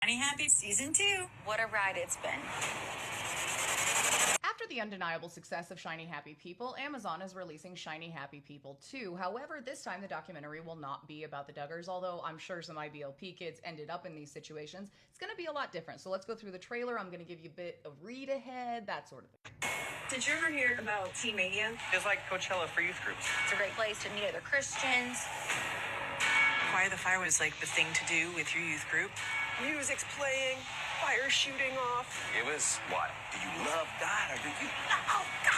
Shiny Happy Season 2. What a ride it's been. After the undeniable success of Shiny Happy People, Amazon is releasing Shiny Happy People 2. However, this time the documentary will not be about the Duggars, although I'm sure some IBLP kids ended up in these situations. It's going to be a lot different. So let's go through the trailer. I'm going to give you a bit of read ahead, that sort of thing. Did you ever hear about Teen Mania? It's like Coachella for youth groups. It's a great place to meet other Christians. Quiet the Fire was like the thing to do with your youth group. Music's playing, fire shooting off. It was what? Do you love God or do you love God?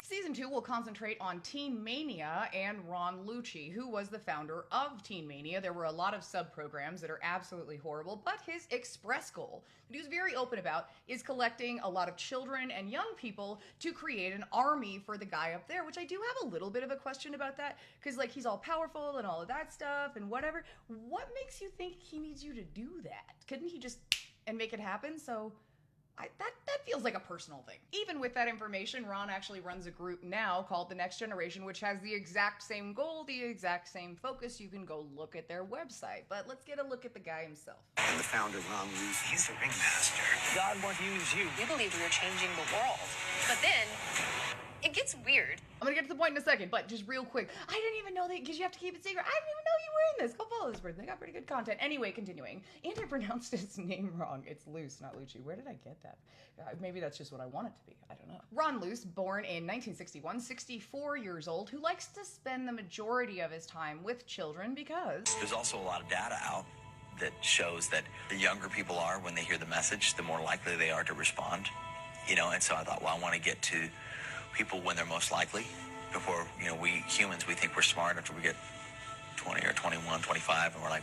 Season 2 will concentrate on Teen Mania and Ron Luce, who was the founder of Teen Mania. There were a lot of sub-programs that are absolutely horrible, but his express goal, that he was very open about, is collecting a lot of children and young people to create an army for the guy up there, which I do have a little bit of a question about that, because like he's all powerful and all of that stuff and whatever. What makes you think he needs you to do that? Couldn't he just and make it happen? So that feels like a personal thing. Even with that information, Ron actually runs a group now called The Next Generation, which has the exact same goal, the exact same focus. You can go look at their website. But let's get a look at the guy himself. And the founder, Ron Luce, He's the ringmaster. God wants to use you. We believed we were changing the world. But then, it gets weird. I'm gonna get to the point in a second, but just real quick. I didn't even know that, because you have to keep it secret. I didn't even know you were in this. Go follow this person. They got pretty good content. Anyway, continuing. And I pronounced his name wrong. It's Luce, not Lucci. Where did I get that? Maybe that's just what I want it to be. I don't know. Ron Luce, born in 1961, 64 years old, who likes to spend the majority of his time with children because there's also a lot of data out that shows that the younger people are, when they hear the message, the more likely they are to respond. And so I thought, well, I want to get to people when they're most likely. Before, we humans, we think we're smart after we get 20 or 21, 25, and we're like,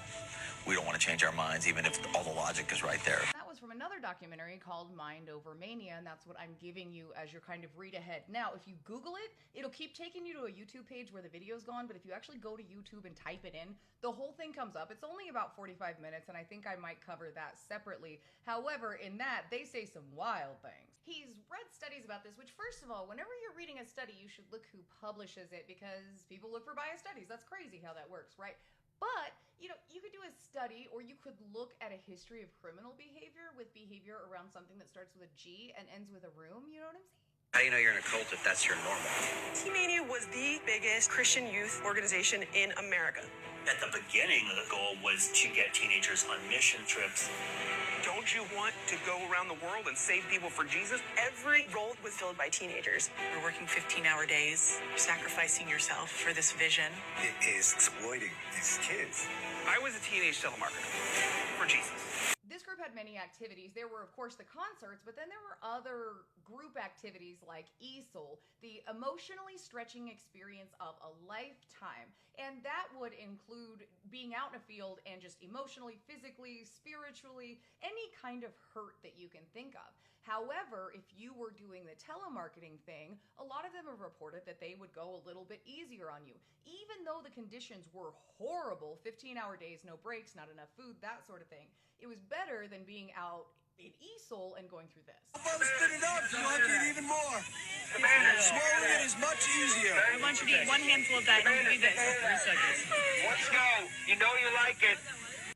we don't want to change our minds, even if all the logic is right there. That was from another documentary called Mind Over Mania, and that's what I'm giving you as your kind of read ahead. Now, if you Google it, it'll keep taking you to a YouTube page where the video's gone, but if you actually go to YouTube and type it in, the whole thing comes up. It's only about 45 minutes, and I think I might cover that separately. However, in that, they say some wild things. He's read studies about this, which, first of all, whenever you're reading a study, you should look who publishes it, because people look for biased studies. That's crazy how that works, right? But, you could do a study, or you could look at a history of criminal behavior with behavior around something that starts with a G and ends with a room, you know what I'm saying? How do you know you're in a cult if that's your normal? Teen Mania was the biggest Christian youth organization in America. At the beginning, the goal was to get teenagers on mission trips. Don't you want to go around the world and save people for Jesus? Every role was filled by teenagers. You're working 15-hour days, sacrificing yourself for this vision. It is exploiting these kids. I was a teenage telemarketer for Jesus. This group had many activities. There were, of course, the concerts, but then there were other group activities like ESOL, the emotionally stretching experience of a lifetime. And that would include being out in a field and just emotionally, physically, spiritually, any kind of hurt that you can think of. However, if you were doing the telemarketing thing, a lot of them have reported that they would go a little bit easier on you. Even though the conditions were horrible, 15-hour days, no breaks, not enough food, that sort of thing, it was better than being out in ESOL and going through this. Spit it up, you like it even more. Swallowing it is much easier. I want you to eat one handful of that and do this for 3 seconds. Let's go. You know you like it.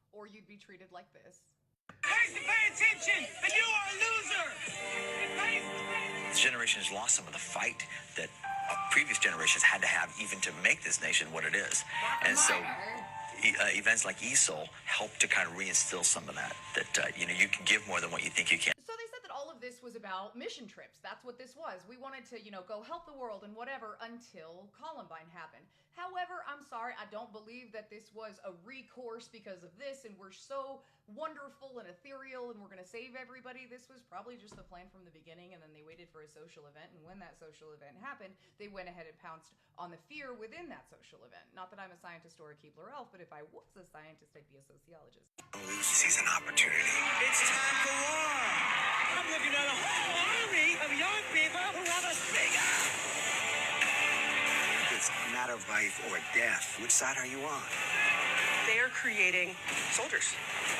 Or you'd be treated like this. Pay attention, and you are a loser! This generation has lost some of the fight that previous generations had to have even to make this nation what it is. And so events like ESOL help to kind of reinstill some of that you can give more than what you think you can. So they said that all of this was about mission trips. That's what this was. We wanted to, go help the world and whatever until Columbine happened. However, I'm sorry, I don't believe that this was a recourse because of this, and we're so wonderful and ethereal and we're going to save everybody. This was probably just the plan from the beginning, and then they waited for a social event, and when that social event happened, they went ahead and pounced on the fear within that social event. Not that I'm a scientist or a Keebler elf, but if I was a scientist, I'd be a sociologist. Luce sees an opportunity. It's time for war! I'm looking at a whole army of young people who have a speaker! It's a matter of life or death. Which side are you on? They are creating soldiers.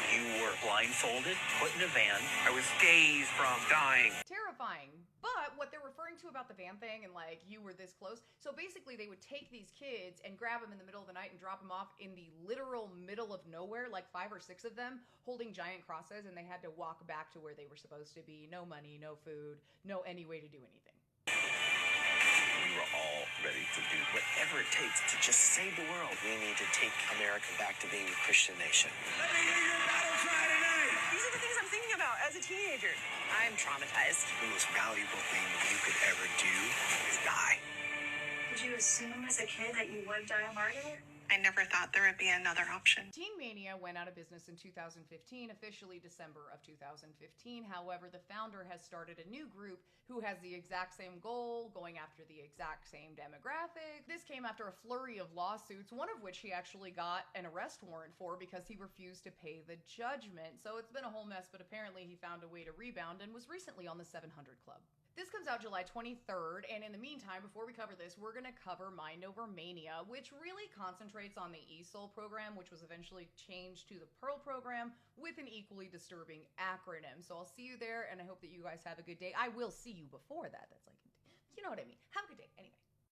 You were blindfolded, put in a van. I was days from dying. Terrifying. But what they're referring referring to about the van thing and like you were this close. So basically they would take these kids and grab them in the middle of the night and drop them off in the literal middle of nowhere, like 5 or 6 of them holding giant crosses, and they had to walk back to where they were supposed to be. No money, no food, no any way to do anything. We were all ready to do whatever it takes to just save the world. We need to take America back to being a Christian nation. Let me hear your battle cry tonight. These are the things I'm thinking about as a teenager. I'm traumatized. The most valuable thing you could ever do is die. Did you assume as a kid that you would die a martyr? I never thought there would be another option. Teen Mania went out of business in 2015, officially December of 2015. However, the founder has started a new group who has the exact same goal, going after the exact same demographic. This came after a flurry of lawsuits, one of which he actually got an arrest warrant for because he refused to pay the judgment. So it's been a whole mess, but apparently he found a way to rebound and was recently on the 700 Club. This comes out July 23rd, and in the meantime, before we cover this, we're going to cover Mind Over Mania, which really concentrates on the ESOL program, which was eventually changed to the Pearl program, with an equally disturbing acronym. So I'll see you there, and I hope that you guys have a good day. I will see you before that. That's like, you know what I mean. Have a good day. Anyway.